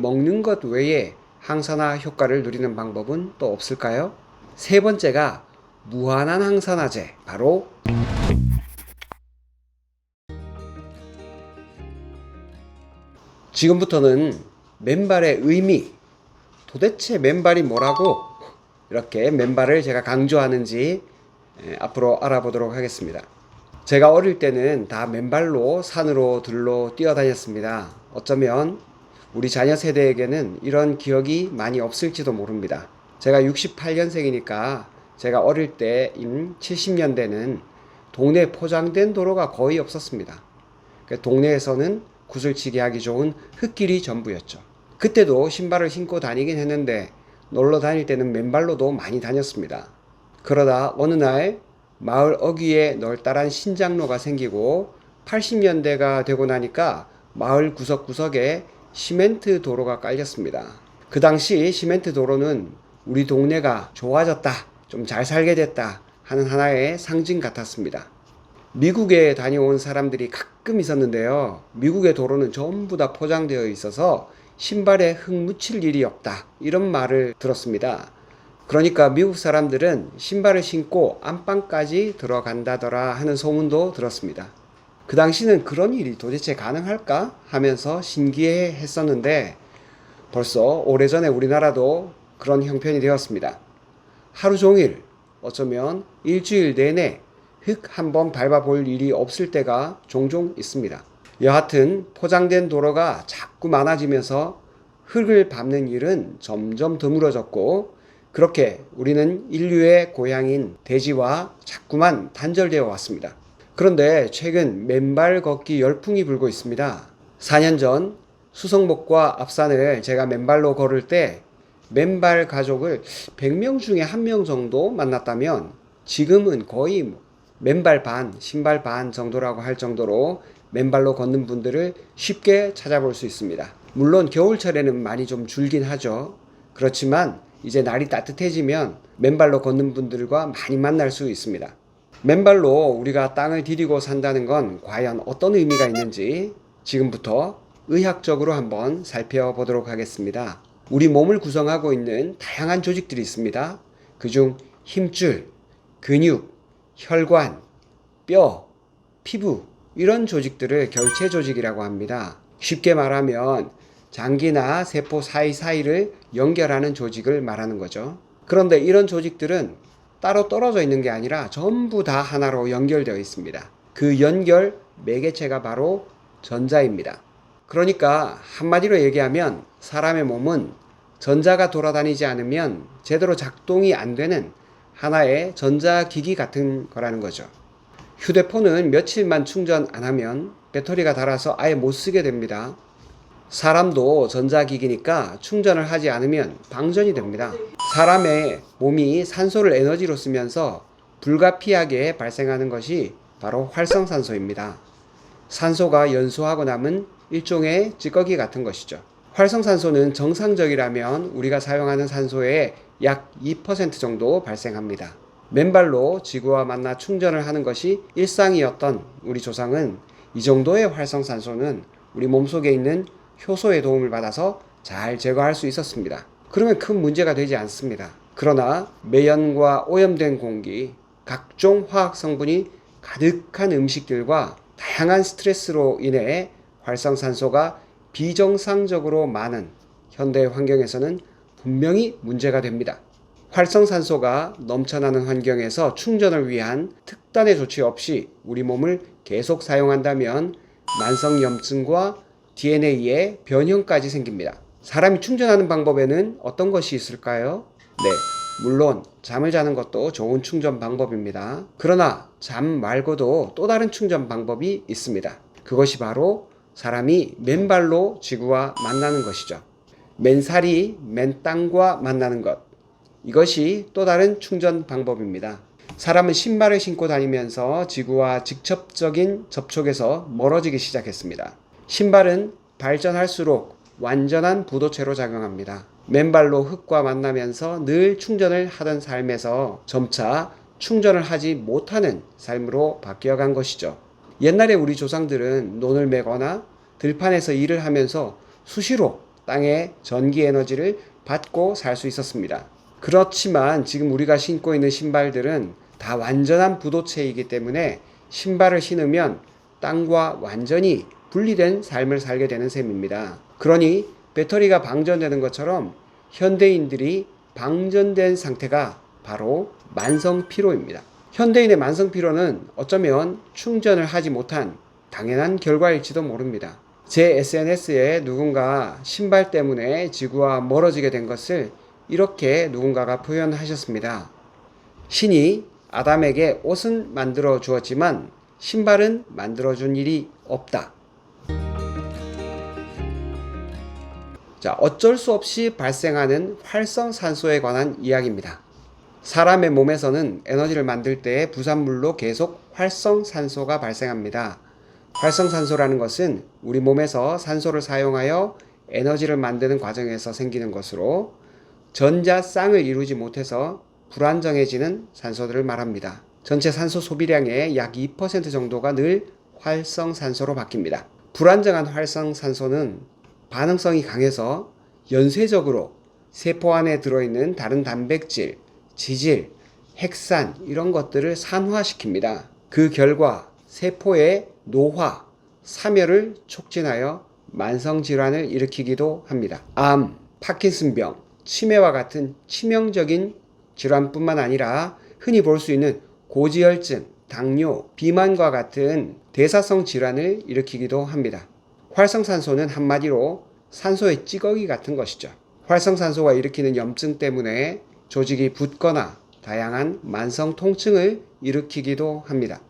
먹는 것 외에 항산화 효과를 누리는 방법은 또 없을까요? 세 번째가 무한한 항산화제, 바로 지금부터는 맨발의 의미, 도대체 맨발이 뭐라고 이렇게 맨발을 제가 강조하는지 앞으로 알아보도록 하겠습니다. 제가 어릴 때는 다 맨발로 산으로 들로 뛰어다녔습니다. 어쩌면 우리 자녀 세대에게는 이런 기억이 많이 없을지도 모릅니다. 제가 68년생이니까 제가 어릴 때인 70년대는 동네 포장된 도로가 거의 없었습니다. 동네에서는 구슬치기 하기 좋은 흙길이 전부였죠. 그때도 신발을 신고 다니긴 했는데 놀러 다닐 때는 맨발로도 많이 다녔습니다. 그러다 어느 날 마을 어귀에 널따란 신장로가 생기고 80년대가 되고 나니까 마을 구석구석에 시멘트 도로가 깔렸습니다. 그 당시 시멘트 도로는 우리 동네가 좋아졌다, 좀 잘 살게 됐다 하는 하나의 상징 같았습니다. 미국에 다녀온 사람들이 가끔 있었는데요. 미국의 도로는 전부 다 포장되어 있어서 신발에 흙 묻힐 일이 없다, 이런 말을 들었습니다. 그러니까 미국 사람들은 신발을 신고 안방까지 들어간다더라 하는 소문도 들었습니다. 그 당시는 그런 일이 도대체 가능할까 하면서 신기해 했었는데 벌써 오래전에 우리나라도 그런 형편이 되었습니다. 하루 종일, 어쩌면 일주일 내내 흙 한번 밟아볼 일이 없을 때가 종종 있습니다. 여하튼 포장된 도로가 자꾸 많아지면서 흙을 밟는 일은 점점 드물어졌고, 그렇게 우리는 인류의 고향인 대지와 자꾸만 단절되어 왔습니다. 그런데 최근 맨발 걷기 열풍이 불고 있습니다. 4년 전 수성목과 앞산을 제가 맨발로 걸을 때 맨발 가족을 100명 중에 1명 정도 만났다면 지금은 거의 맨발 반, 신발 반 정도라고 할 정도로 맨발로 걷는 분들을 쉽게 찾아볼 수 있습니다. 물론 겨울철에는 많이 좀 줄긴 하죠. 그렇지만 이제 날이 따뜻해지면 맨발로 걷는 분들과 많이 만날 수 있습니다. 맨발로 우리가 땅을 디디고 산다는 건 과연 어떤 의미가 있는지 지금부터 의학적으로 한번 살펴보도록 하겠습니다. 우리 몸을 구성하고 있는 다양한 조직들이 있습니다. 그중 힘줄, 근육, 혈관, 뼈, 피부, 이런 조직들을 결체 조직이라고 합니다. 쉽게 말하면 장기나 세포 사이사이를 연결하는 조직을 말하는 거죠. 그런데 이런 조직들은 따로 떨어져 있는 게 아니라 전부 다 하나로 연결되어 있습니다. 그 연결 매개체가 바로 전자입니다. 그러니까 한마디로 얘기하면 사람의 몸은 전자가 돌아다니지 않으면 제대로 작동이 안 되는 하나의 전자기기 같은 거라는 거죠. 휴대폰은 며칠만 충전 안 하면 배터리가 닳아서 아예 못 쓰게 됩니다. 사람도 전자기기니까 충전을 하지 않으면 방전이 됩니다. 사람의 몸이 산소를 에너지로 쓰면서 불가피하게 발생하는 것이 바로 활성산소입니다. 산소가 연소하고 남은 일종의 찌꺼기 같은 것이죠. 활성산소는 정상적이라면 우리가 사용하는 산소의 약 2% 정도 발생합니다. 맨발로 지구와 만나 충전을 하는 것이 일상이었던 우리 조상은 이 정도의 활성산소는 우리 몸속에 있는 효소의 도움을 받아서 잘 제거할 수 있었습니다. 그러면 큰 문제가 되지 않습니다. 그러나 매연과 오염된 공기, 각종 화학 성분이 가득한 음식들과 다양한 스트레스로 인해 활성산소가 비정상적으로 많은 현대 환경에서는 분명히 문제가 됩니다. 활성산소가 넘쳐나는 환경에서 충전을 위한 특단의 조치 없이 우리 몸을 계속 사용한다면 만성염증과 DNA의 변형까지 생깁니다. 사람이 충전하는 방법에는 어떤 것이 있을까요? 네, 물론 잠을 자는 것도 좋은 충전 방법입니다. 그러나 잠 말고도 또 다른 충전 방법이 있습니다. 그것이 바로 사람이 맨발로 지구와 만나는 것이죠. 맨살이 맨 땅과 만나는 것, 이것이 또 다른 충전 방법입니다. 사람은 신발을 신고 다니면서 지구와 직접적인 접촉에서 멀어지기 시작했습니다. 신발은 발전할수록 완전한 부도체로 작용합니다. 맨발로 흙과 만나면서 늘 충전을 하던 삶에서 점차 충전을 하지 못하는 삶으로 바뀌어간 것이죠. 옛날에 우리 조상들은 논을 매거나 들판에서 일을 하면서 수시로 땅의 전기 에너지를 받고 살 수 있었습니다. 그렇지만 지금 우리가 신고 있는 신발들은 다 완전한 부도체이기 때문에 신발을 신으면 땅과 완전히 분리된 삶을 살게 되는 셈입니다. 그러니 배터리가 방전되는 것처럼 현대인들이 방전된 상태가 바로 만성피로입니다. 현대인의 만성피로는 어쩌면 충전을 하지 못한 당연한 결과일지도 모릅니다. 제 SNS에 누군가 신발 때문에 지구와 멀어지게 된 것을 이렇게 누군가가 표현하셨습니다. 신이 아담에게 옷은 만들어 주었지만 신발은 만들어 준 일이 없다. 자, 어쩔 수 없이 발생하는 활성산소에 관한 이야기입니다. 사람의 몸에서는 에너지를 만들 때 부산물로 계속 활성산소가 발생합니다. 활성산소라는 것은 우리 몸에서 산소를 사용하여 에너지를 만드는 과정에서 생기는 것으로 전자쌍을 이루지 못해서 불안정해지는 산소들을 말합니다. 전체 산소 소비량의 약 2% 정도가 늘 활성산소로 바뀝니다. 불안정한 활성산소는 반응성이 강해서 연쇄적으로 세포 안에 들어있는 다른 단백질, 지질, 핵산 이런 것들을 산화시킵니다. 그 결과 세포의 노화, 사멸을 촉진하여 만성질환을 일으키기도 합니다. 암, 파킨슨병, 치매와 같은 치명적인 질환뿐만 아니라 흔히 볼 수 있는 고지혈증, 당뇨, 비만과 같은 대사성 질환을 일으키기도 합니다. 활성산소는 한마디로 산소의 찌꺼기 같은 것이죠. 활성산소가 일으키는 염증 때문에 조직이 붓거나 다양한 만성 통증을 일으키기도 합니다.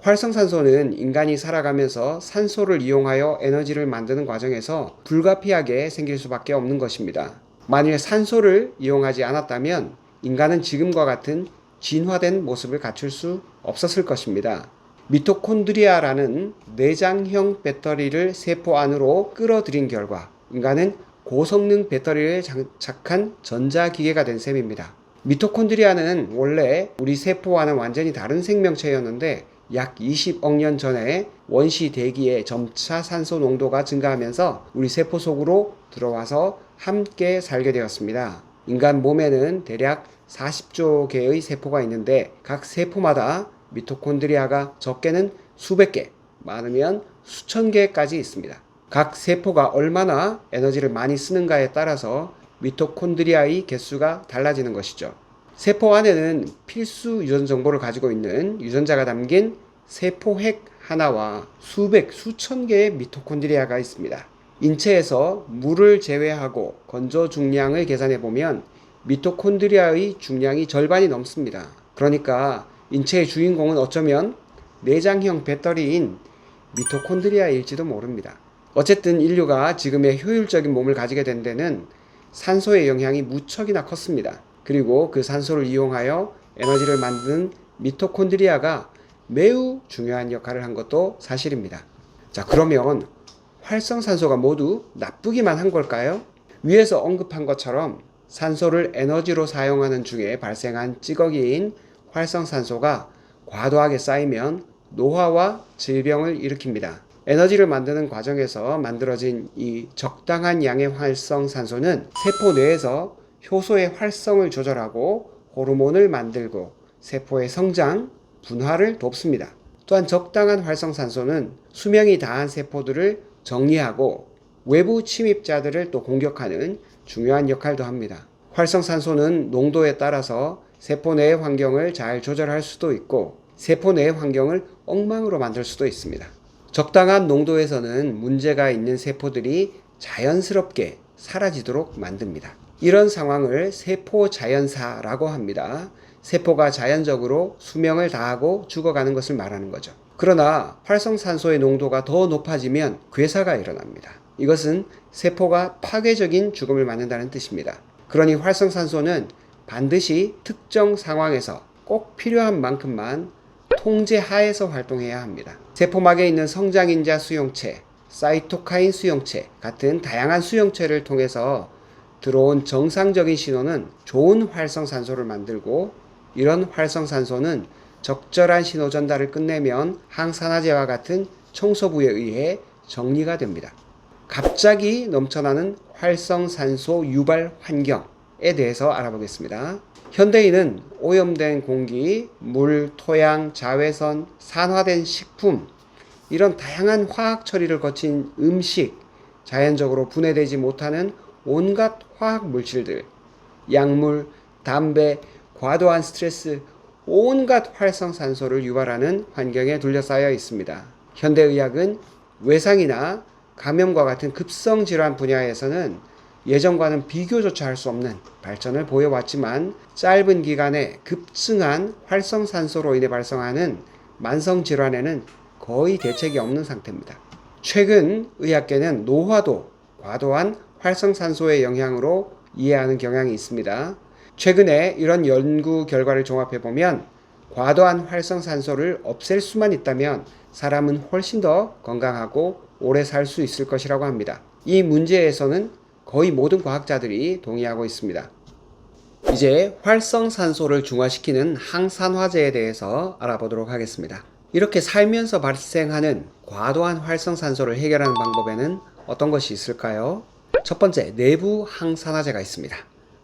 활성산소는 인간이 살아가면서 산소를 이용하여 에너지를 만드는 과정에서 불가피하게 생길 수밖에 없는 것입니다. 만일 산소를 이용하지 않았다면 인간은 지금과 같은 진화된 모습을 갖출 수 없었을 것입니다. 미토콘드리아라는 내장형 배터리를 세포 안으로 끌어들인 결과 인간은 고성능 배터리를 장착한 전자기계가 된 셈입니다. 미토콘드리아는 원래 우리 세포와는 완전히 다른 생명체였는데 약 20억 년 전에 원시 대기의 점차 산소 농도가 증가하면서 우리 세포 속으로 들어와서 함께 살게 되었습니다. 인간 몸에는 대략 40조 개의 세포가 있는데 각 세포마다 미토콘드리아가 적게는 수백 개, 많으면 수천 개까지 있습니다. 각 세포가 얼마나 에너지를 많이 쓰는가에 따라서 미토콘드리아의 개수가 달라지는 것이죠. 세포 안에는 필수 유전 정보를 가지고 있는 유전자가 담긴 세포핵 하나와 수백, 수천 개의 미토콘드리아가 있습니다. 인체에서 물을 제외하고 건조 중량을 계산해 보면 미토콘드리아의 중량이 절반이 넘습니다. 그러니까 인체의 주인공은 어쩌면 내장형 배터리인 미토콘드리아일지도 모릅니다. 어쨌든 인류가 지금의 효율적인 몸을 가지게 된 데는 산소의 영향이 무척이나 컸습니다. 그리고 그 산소를 이용하여 에너지를 만드는 미토콘드리아가 매우 중요한 역할을 한 것도 사실입니다. 자, 그러면 활성산소가 모두 나쁘기만 한 걸까요? 위에서 언급한 것처럼 산소를 에너지로 사용하는 중에 발생한 찌꺼기인 활성산소가 과도하게 쌓이면 노화와 질병을 일으킵니다. 에너지를 만드는 과정에서 만들어진 이 적당한 양의 활성산소는 세포 내에서 효소의 활성을 조절하고 호르몬을 만들고 세포의 성장, 분화를 돕습니다. 또한 적당한 활성산소는 수명이 다한 세포들을 정리하고 외부 침입자들을 또 공격하는 중요한 역할도 합니다. 활성산소는 농도에 따라서 세포 내의 환경을 잘 조절할 수도 있고 세포 내의 환경을 엉망으로 만들 수도 있습니다. 적당한 농도에서는 문제가 있는 세포들이 자연스럽게 사라지도록 만듭니다. 이런 상황을 세포 자연사라고 합니다. 세포가 자연적으로 수명을 다하고 죽어가는 것을 말하는 거죠. 그러나 활성산소의 농도가 더 높아지면 괴사가 일어납니다. 이것은 세포가 파괴적인 죽음을 맞는다는 뜻입니다. 그러니 활성산소는 반드시 특정 상황에서 꼭 필요한 만큼만 통제 하에서 활동해야 합니다. 세포막에 있는 성장인자 수용체, 사이토카인 수용체 같은 다양한 수용체를 통해서 들어온 정상적인 신호는 좋은 활성산소를 만들고 이런 활성산소는 적절한 신호 전달을 끝내면 항산화제와 같은 청소부에 의해 정리가 됩니다. 갑자기 넘쳐나는 활성산소 유발 환경에 대해서 알아보겠습니다. 현대인은 오염된 공기, 물, 토양, 자외선, 산화된 식품, 이런 다양한 화학 처리를 거친 음식, 자연적으로 분해되지 못하는 온갖 화학 물질들, 약물, 담배, 과도한 스트레스, 온갖 활성산소를 유발하는 환경에 둘러싸여 있습니다. 현대의학은 외상이나 감염과 같은 급성질환 분야에서는 예전과는 비교조차 할 수 없는 발전을 보여왔지만 짧은 기간에 급증한 활성산소로 인해 발생하는 만성질환에는 거의 대책이 없는 상태입니다. 최근 의학계는 노화도 과도한 활성산소의 영향으로 이해하는 경향이 있습니다. 최근에 이런 연구 결과를 종합해보면 과도한 활성산소를 없앨 수만 있다면 사람은 훨씬 더 건강하고 오래 살 수 있을 것이라고 합니다. 이 문제에서는 거의 모든 과학자들이 동의하고 있습니다. 이제 활성산소를 중화시키는 항산화제에 대해서 알아보도록 하겠습니다. 이렇게 살면서 발생하는 과도한 활성산소를 해결하는 방법에는 어떤 것이 있을까요? 첫 번째, 내부 항산화제가 있습니다.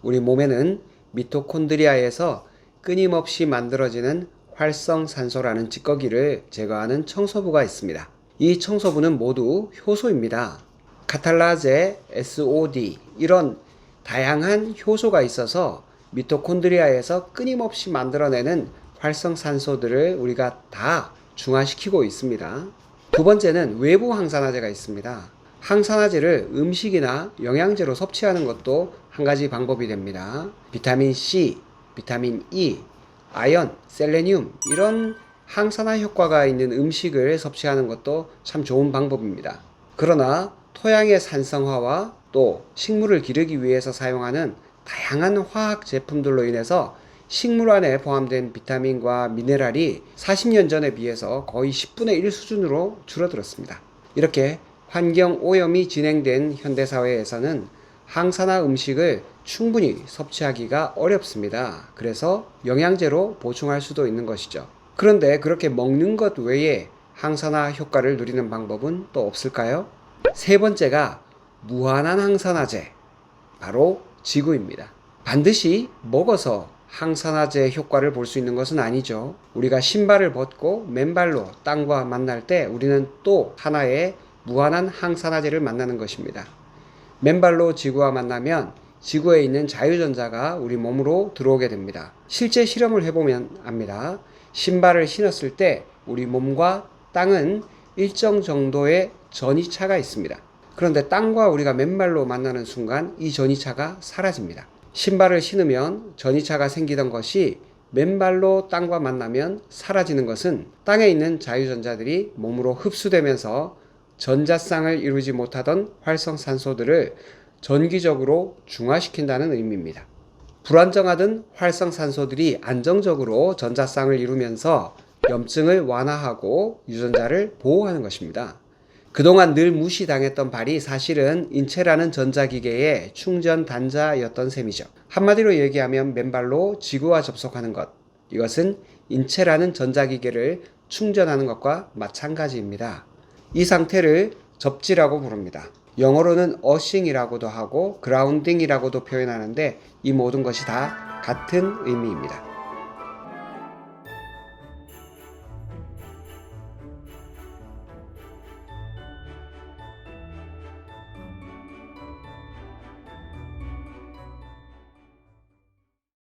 우리 몸에는 미토콘드리아에서 끊임없이 만들어지는 활성산소라는 찌꺼기를 제거하는 청소부가 있습니다. 이 청소부는 모두 효소입니다. 카탈라제, SOD, 이런 다양한 효소가 있어서 미토콘드리아에서 끊임없이 만들어내는 활성산소들을 우리가 다 중화시키고 있습니다. 두 번째는 외부 항산화제가 있습니다. 항산화제를 음식이나 영양제로 섭취하는 것도 한 가지 방법이 됩니다. 비타민 C, 비타민 E, 아연, 셀레늄, 이런 항산화 효과가 있는 음식을 섭취하는 것도 참 좋은 방법입니다. 그러나 토양의 산성화와 또 식물을 기르기 위해서 사용하는 다양한 화학 제품들로 인해서 식물 안에 포함된 비타민과 미네랄이 40년 전에 비해서 거의 10분의 1 수준으로 줄어들었습니다. 이렇게 환경 오염이 진행된 현대사회에서는 항산화 음식을 충분히 섭취하기가 어렵습니다. 그래서 영양제로 보충할 수도 있는 것이죠. 그런데 그렇게 먹는 것 외에 항산화 효과를 누리는 방법은 또 없을까요? 세 번째가 무한한 항산화제, 바로 지구입니다. 반드시 먹어서 항산화제 효과를 볼 수 있는 것은 아니죠. 우리가 신발을 벗고 맨발로 땅과 만날 때 우리는 또 하나의 무한한 항산화제를 만나는 것입니다. 맨발로 지구와 만나면 지구에 있는 자유전자가 우리 몸으로 들어오게 됩니다. 실제 실험을 해보면 압니다. 신발을 신었을 때 우리 몸과 땅은 일정 정도의 전이차가 있습니다. 그런데 땅과 우리가 맨발로 만나는 순간 이 전이차가 사라집니다. 신발을 신으면 전이차가 생기던 것이 맨발로 땅과 만나면 사라지는 것은 땅에 있는 자유전자들이 몸으로 흡수되면서 전자쌍을 이루지 못하던 활성산소들을 전기적으로 중화시킨다는 의미입니다. 불안정하던 활성산소들이 안정적으로 전자쌍을 이루면서 염증을 완화하고 유전자를 보호하는 것입니다. 그동안 늘 무시당했던 발이 사실은 인체라는 전자기계의 충전 단자였던 셈이죠. 한마디로 얘기하면 맨발로 지구와 접속하는 것, 이것은 인체라는 전자기계를 충전하는 것과 마찬가지입니다. 이 상태를 접지라고 부릅니다. 영어로는 어싱이라고도 하고 그라운딩이라고도 표현하는데 이 모든 것이 다 같은 의미입니다.